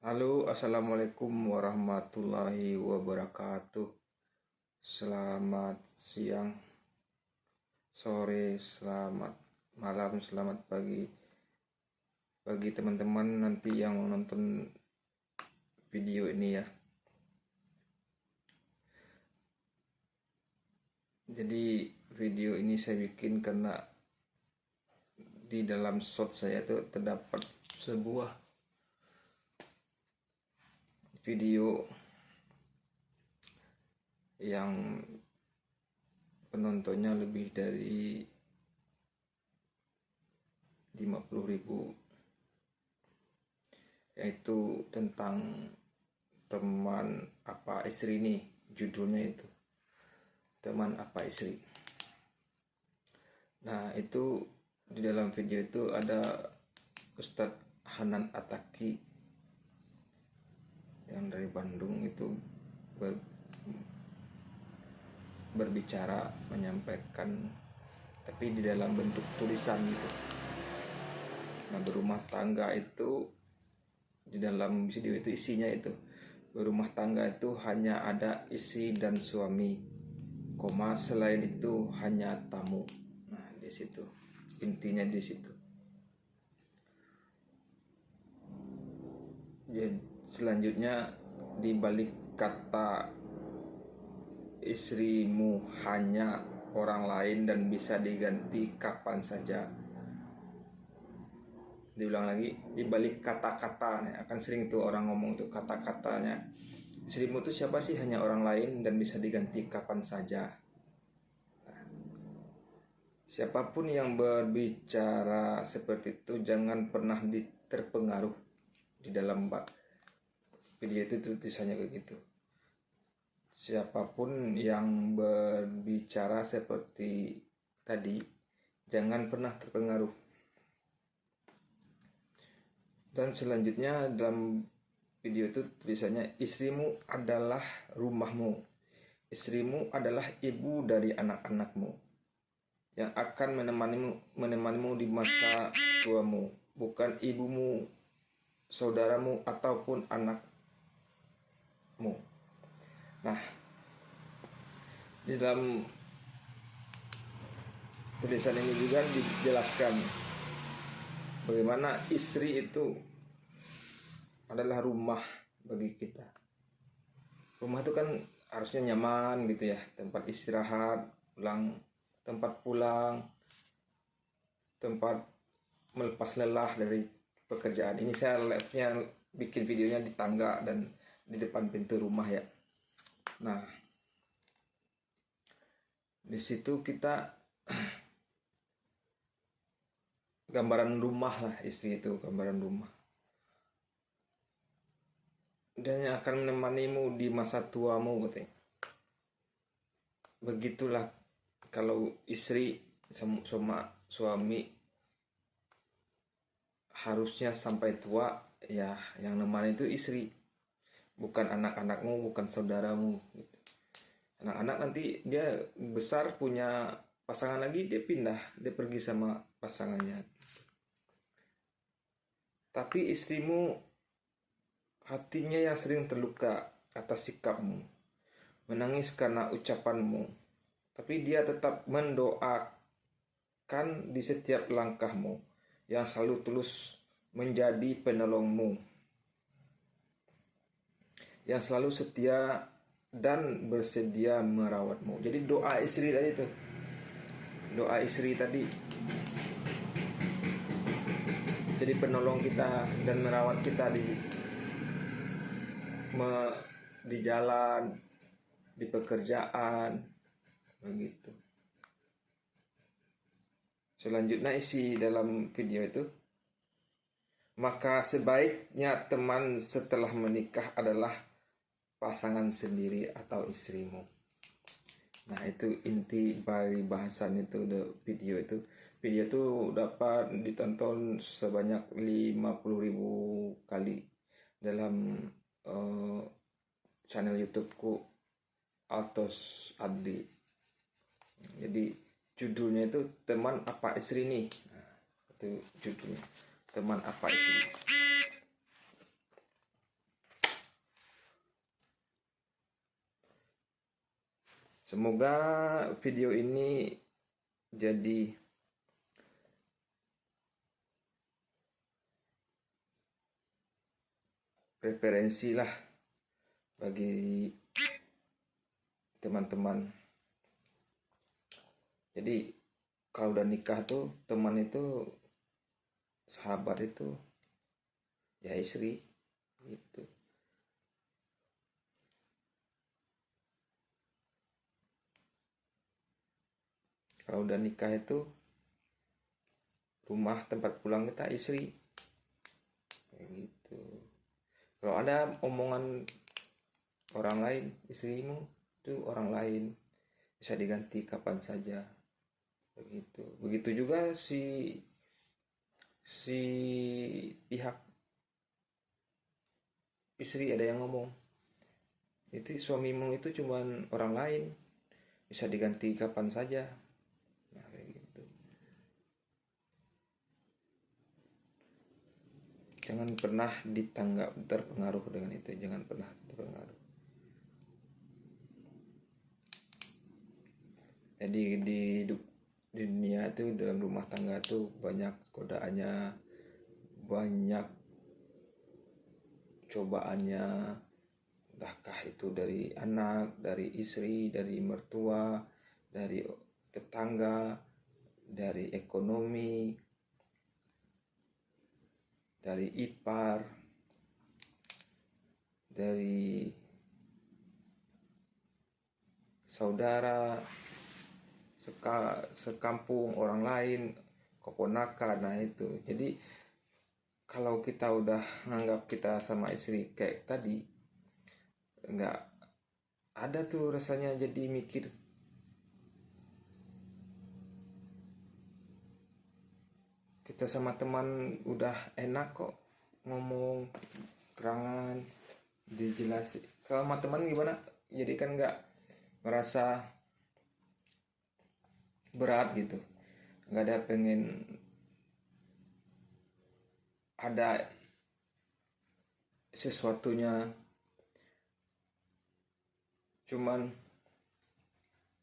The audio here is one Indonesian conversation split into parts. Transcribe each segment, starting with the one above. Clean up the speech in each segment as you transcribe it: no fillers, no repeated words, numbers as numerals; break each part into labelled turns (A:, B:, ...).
A: Halo, assalamualaikum warahmatullahi wabarakatuh. Selamat siang, sore, selamat malam, selamat pagi bagi teman-teman nanti yang nonton video ini ya. Jadi video ini saya bikin karena di dalam shot saya tuh terdapat sebuah video yang penontonnya lebih dari 50.000, yaitu tentang teman apa istri nih, judulnya itu teman apa istri. Nah, itu di dalam video itu ada Ustadz Hanan Ataki yang dari Bandung itu berbicara, menyampaikan, tapi di dalam bentuk tulisan gitu. Nah, berumah tangga itu di dalam video itu isinya itu berumah tangga itu hanya ada istri dan suami, selain itu hanya tamu. Nah, di situ intinya di situ. Jadi selanjutnya di balik kata istrimu hanya orang lain dan bisa diganti kapan saja. Diulang lagi, di balik kata-kata, akan sering tuh orang ngomong tuh kata-katanya. Istrimu tuh siapa sih? Hanya orang lain dan bisa diganti kapan saja. Siapapun yang berbicara seperti itu jangan pernah terpengaruh. Di dalam video itu tulisannya kayak gitu. Siapapun yang berbicara seperti tadi jangan pernah terpengaruh. Dan selanjutnya dalam video itu tulisannya, istrimu adalah rumahmu, istrimu adalah ibu dari anak-anakmu yang akan menemanimu di masa tuamu, bukan ibumu, saudaramu, ataupun anakmu. Nah, di dalam tulisan ini juga dijelaskan bagaimana istri itu adalah rumah bagi kita. Rumah itu kan harusnya nyaman gitu ya, tempat istirahat, tempat pulang, tempat melepas lelah dari pekerjaan. Ini saya live-nya bikin videonya di tangga dan di depan pintu rumah ya. Nah, di situ kita gambaran rumah lah, istri itu gambaran rumah. Dan yang akan menemanimu di masa tuamu katanya. Begitulah kalau istri sama suami harusnya sampai tua ya, yang nemani itu istri, bukan anak-anakmu, bukan saudaramu gitu. Anak-anak nanti dia besar punya pasangan lagi, dia pindah, dia pergi sama pasangannya. Tapi istrimu hatinya yang sering terluka atas sikapmu, menangis karena ucapanmu, tapi dia tetap mendoakan di setiap langkahmu, yang selalu tulus menjadi penolongmu, yang selalu setia dan bersedia merawatmu. Jadi doa istri tadi tuh, doa istri tadi jadi penolong kita dan merawat kita di jalan, di pekerjaan, begitu. Selanjutnya isi dalam video itu, maka sebaiknya teman setelah menikah adalah pasangan sendiri atau istrimu. Nah, itu inti dari bahasan itu, video itu. Video itu dapat ditonton sebanyak 50.000 kali dalam channel YouTubeku Altos Adli. Jadi judulnya itu teman apa istri nih. Nah, itu judulnya, teman apa istri. Semoga video ini jadi referensi lah bagi teman-teman. Jadi kalau udah nikah tuh teman itu, sahabat itu ya istri gitu. Kalau udah nikah itu rumah tempat pulang kita istri kayak gitu. Kalau ada omongan orang lain, istrimu itu orang lain, bisa diganti kapan saja begitu. Begitu juga si pihak istri ada yang ngomong, itu suamimu itu cuman orang lain, bisa diganti kapan saja. Nah, kayak gitu. Jangan pernah terpengaruh dengan itu, jangan pernah terpengaruh. Jadi di dunia itu, dalam rumah tangga tuh banyak godaannya, banyak cobaannya, entahkah itu dari anak, dari istri, dari mertua, dari tetangga, dari ekonomi, dari ipar, dari saudara, sekampung, orang lain, keponakan. Nah itu, jadi kalau kita udah nganggap kita sama istri kayak tadi, nggak ada tuh rasanya jadi mikir kita sama teman udah enak kok, ngomong terangan, dijelasin. Kalau sama teman gimana, jadi kan nggak merasa berat gitu, nggak ada pengen ada sesuatunya. Cuman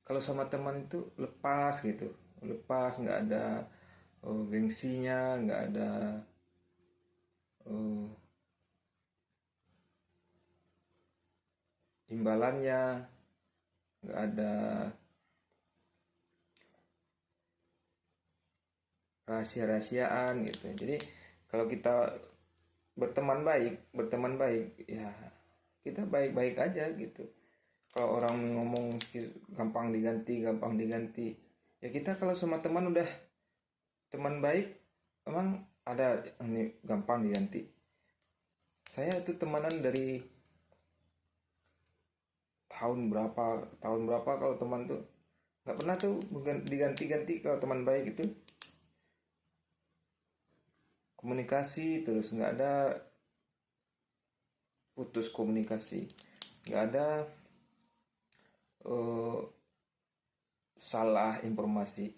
A: kalau sama teman itu lepas gitu, lepas, nggak ada gengsinya, nggak ada imbalannya, nggak ada rahasia-rahasiaan gitu. Jadi kalau kita berteman baik ya kita baik-baik aja gitu. Kalau orang ngomong gampang diganti ya kita kalau sama teman udah teman baik, emang ada ini gampang diganti. Saya itu temanan dari tahun berapa kalau teman tuh nggak pernah tuh diganti-ganti. Kalau teman baik itu komunikasi terus, nggak ada putus komunikasi, nggak ada salah informasi,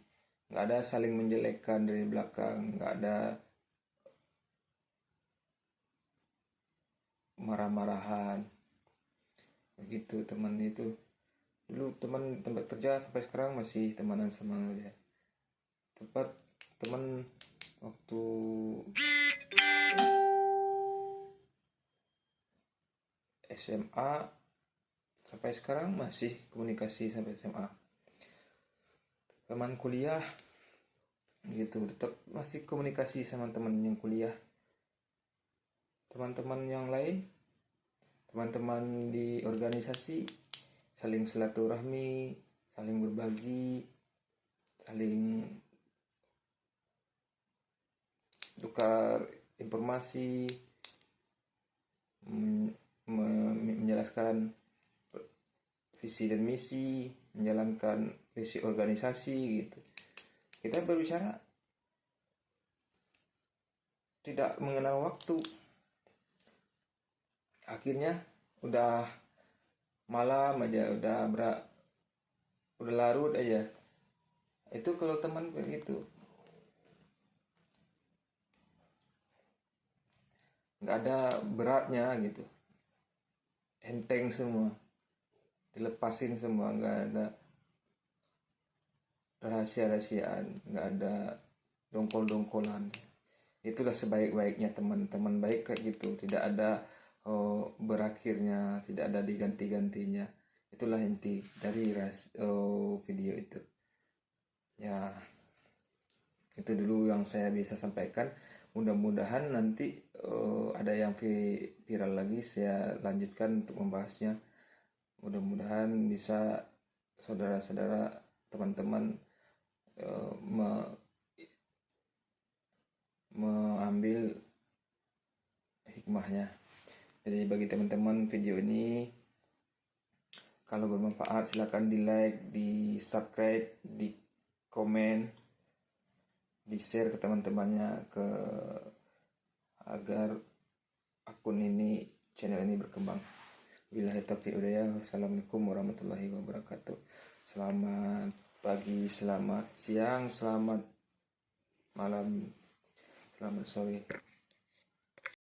A: nggak ada saling menjelekkan dari belakang, nggak ada marah-marahan begitu. Teman itu dulu teman tempat kerja, sampai sekarang masih temanan sama dia. Teman waktu SMA sampai sekarang masih komunikasi sampai SMA. Teman kuliah gitu, tetap masih komunikasi sama teman yang kuliah. Teman-teman yang lain, teman-teman di organisasi, saling silaturahmi, saling berbagi, saling tukar informasi, menjelaskan visi dan misi, menjalankan visi organisasi gitu. Kita berbicara tidak mengenal waktu. Akhirnya udah malam aja, udah larut aja. Itu kalau teman begitu, nggak ada beratnya gitu, enteng semua, dilepasin semua, nggak ada rahasia-rahasiaan, nggak ada dongkol-dongkolan. Itulah sebaik-baiknya teman-teman baik kayak gitu, tidak ada berakhirnya, tidak ada diganti-gantinya. Itulah inti dari video itu ya. Itu dulu yang saya bisa sampaikan. Mudah-mudahan nanti ada yang viral lagi, saya lanjutkan untuk membahasnya. Mudah-mudahan bisa saudara-saudara, teman-teman mengambil hikmahnya. Jadi bagi teman-teman, video ini kalau bermanfaat silahkan di like, di subscribe, di komen, di share ke teman-temannya, agar akun ini, channel ini berkembang. Billahi taufiq hidayah. Wassalamualaikum warahmatullahi wabarakatuh. Selamat pagi, selamat siang, selamat malam, selamat sore.